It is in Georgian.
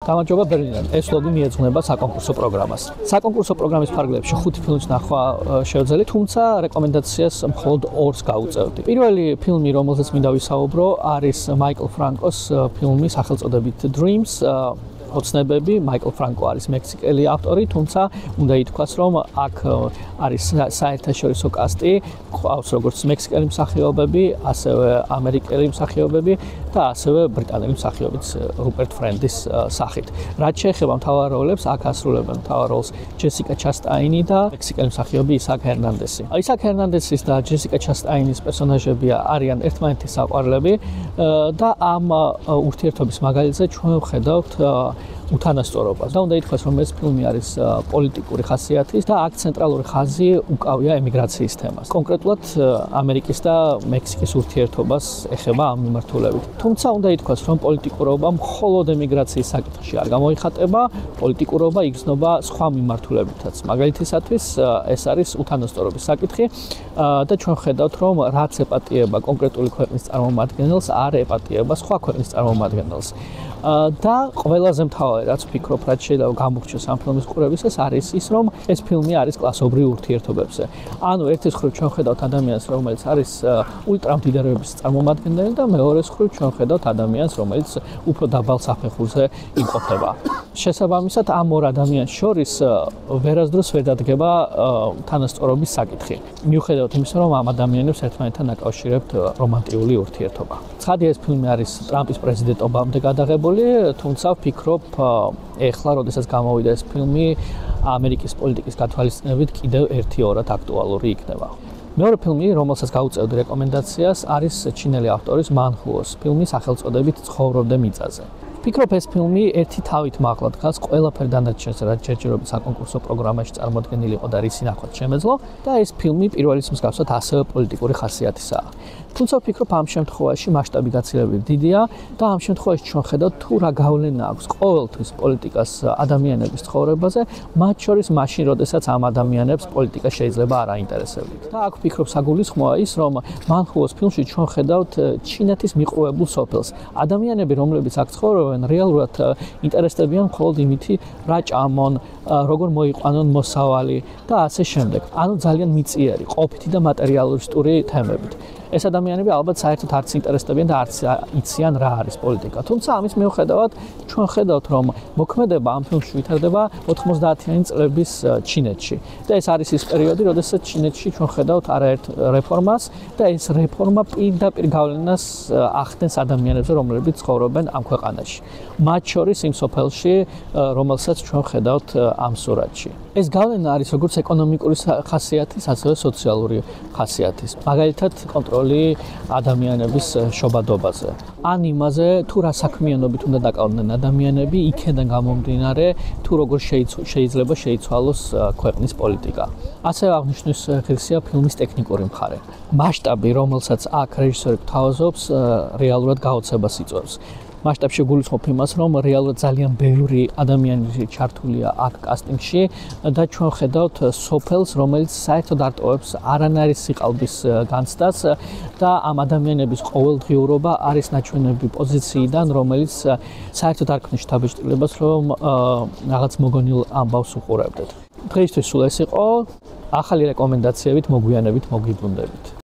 გამარჯობა ბერლინიდან. ეს ლოგი მიეძღვნება საკონკურსო პროგრამას. საკონკურსო პროგრამის ფარგლებში 5 ფილმს ნახვა შევძელი, თუმცა რეკომენდაციას მხოლოდ 2-ს გავუწევდი. პირველი ფილმი, რომელზეც მინდა ვისაუბრო, არის მაიკლ ფრანკოს ფილმი სახელწოდებით Dreams. ოცნებები, მაიკლ ფრანკო არის მექსიკელი ავტორი, თუმცა უნდა ითქვას, რომ აქ არის საერთაშორისო კასტი, ყავს როგორც მექსიკელი მსახიობები, ასევე ამერიკელი მსახიობები და ასევე ბრიტანელი მსახიობიც რუპერტ ფრენდის სახით. რაც შეეხება მთავარ როლებს, აქ ასრულებენ მთავარ როლს ჯესიკა ჩასტაინი და მექსიკელი მსახიობი ისაკ ჰერნანდესი. ისაკ ჰერნანდესის და ჯესიკა ჩასტაინის პერსონაჟები არიან ერთმანეთის საყვარლები და ამ ურთიერთობის მაგალითზე ჩვენ ვხედავთ უთანასწორობას. და უნდა ითქვას, რომ ეს ფილმი არის პოლიტიკური ხასიათის და აქ ცენტრალური ხაზი უკავია ემიგრაციის თემას. კონკრეტულად ამერიკის და მექსიკის ურთიერთობას ეხება ამ მიმართულებით. თუმცა უნდა ითქვას, რომ პოლიტიკურობა მხოლოდ ემიგრაციის საკითხში არ გამოიხატება, პოლიტიკურობა იგრძნობა სხვა მიმართულებითაც. მაგალითისათვის ეს არის უთანასწორობის საკითხი და ჩვენ ხედავთ, რომ რაც ეპატიება კონკრეტული ქვეყნის წარმომადგენელს, არ ეპატიება სხვა ქვეყნის წარმომადგენელს. და ყველაზე მთავარი, რაც ვფიქრობ, რაც შეიძლება გამოგჩეს ამ ფილმის ყურებისას, არის ის, რომ ეს ფილმი არის კლასობრივ ურთიერთობებზე. ანუ ერთის მხრივ ჩვენ ხედავთ ადამიანს, რომელიც არის ულტრამდიდარების წარმომადგენელი და მეორეს მხრივ ჩვენ ხედავთ ადამიანს, რომელიც უფრო დაბალ საფეხურზე იმყოფება. შესაბამისად, ამ ორ ადამიანს შორის ვერასდროს ვერ დადგება თანასწორობის საკითხი. მიუხედავად იმისა, რომ ამ ადამიანებს ერთმანეთთან აკავშირებთ რომანტიკული ურთიერთობა. ცხადია, ეს ფილმი არის ტრამპის პრეზიდენტობამდე გადაღებული, თუმცა ვფიქრობ, ეხლა, როდესაც გამოვიდა ეს ფილმი, ამერიკის პოლიტიკის გათვალისწინებით კიდევ ერთიორად აქტუალური იქნება. მეორე ფილმი, რომელსაც გავუწევდი რეკომენდაციას, არის ჩინელი ავტორის მან ჰუოს ფილმი სახელწოდებით ცხოვრობდე მიწაზე. ვფიქრობ, ეს ფილმი ერთი თავით მაღლა დგას ყველაფერ დანარჩენს, რაც ჯერჯერობით საკონკურსო პროგრამაში წარმოდგენილი იყო და რის ნახვაც შემეძლო და ეს ფილმი პირველის მსგავსად ასევე პოლიტიკური ხასიათისაა. თუმცა ვფიქრობ, ამ შემთხვევაში მასშტაბი გაცილებით დიდია და ამ შემთხვევაში ჩვენ ხედავთ თუ რა გავლენა აქვს ყოველთვის პოლიტიკას ადამიანების ცხოვრებაზე, მათ შორის მაშინ, როდესაც ამ ადამიანებს პოლიტიკა შეიძლება არ აინტერესებდეთ. და აქ ვფიქრობ, საგულისხმოა ის, რომ მან ჰუოს ფილმში ჩვენ ხედავთ ჩინეთის მიყრუებულ სოფელს. ადამიანები, რომლებიც აქ ცხოვრობენ, რეალურად ინტერესდებიან მხოლოდ იმითი, რა ჭამონ, როგორ მოიყვანონ მოსავალი და ასე შემდეგ. ანუ ძალიან მიწიერი, ყოფითი და მატერიალისტური თემებით. ეს ადამიანები ალბათ საერთოდ არც ინტერესდებიან და არც იციან რა არის პოლიტიკა. თუმცა ამის მიუხედავად ჩვენ ხედავთ, რომ მოქმედება ამ ფილმში ვითარდება 90-იანი წლების ჩინეთში. და ეს არის ის პერიოდი, როდესაც ჩინეთში ჩვენ ხედავთ არაერთ რეფორმას და ეს რეფორმა პირდაპირ გავლენას ახდენს ადამიანებზე, რომლებიც ცხოვრობენ ამ ქვეყანაში. მათ შორის იმ სოფელში, რომელსაც ჩვენ ხედავთ ამ სურათში. ეს გავლენა არის როგორც ეკონომიკური ხასიათის, ასევე სოციალური ხასიათის. მაგალითად, კონტროლი ადამიანების შობადობაზე. ან იმაზე, თუ რა საქმიანობით უნდა დაკავდნენ ადამიანები, იქიდან გამომდინარე, თუ როგორ შეიძლება შეიცვალოს ქვეყნის პოლიტიკა. ასევე აღნიშნვის ღირსია ფილმის ტექნიკური მხარე. მასშტაბი, რომელსაც აქ რეჟისორი გვთავაზობს, რეალურად გაოცებას იწვევს. მასშტაბში გულისხმობ იმას, რომ რეალურად ძალიან ბევრი ადამიანი ჩართულია აქ კასტინგში და ჩვენ ხედავთ სოფელს, რომელიც საერთოდ არ ტოვებს არანაირი სიყალბის განცდას და ამ ადამიანების ყოველდღიურობა არის ნაჩვენები პოზიციიდან, რომელიც საერთოდ არ ქმნის შთაბეჭდილებას, რომ რაღაც მოგონილ ამბავს უყურებდეთ. დღეისთვის სულ ეს იყო, ახალი რეკომენდაციებით მოგვიანებით მოგიბრუნდებით.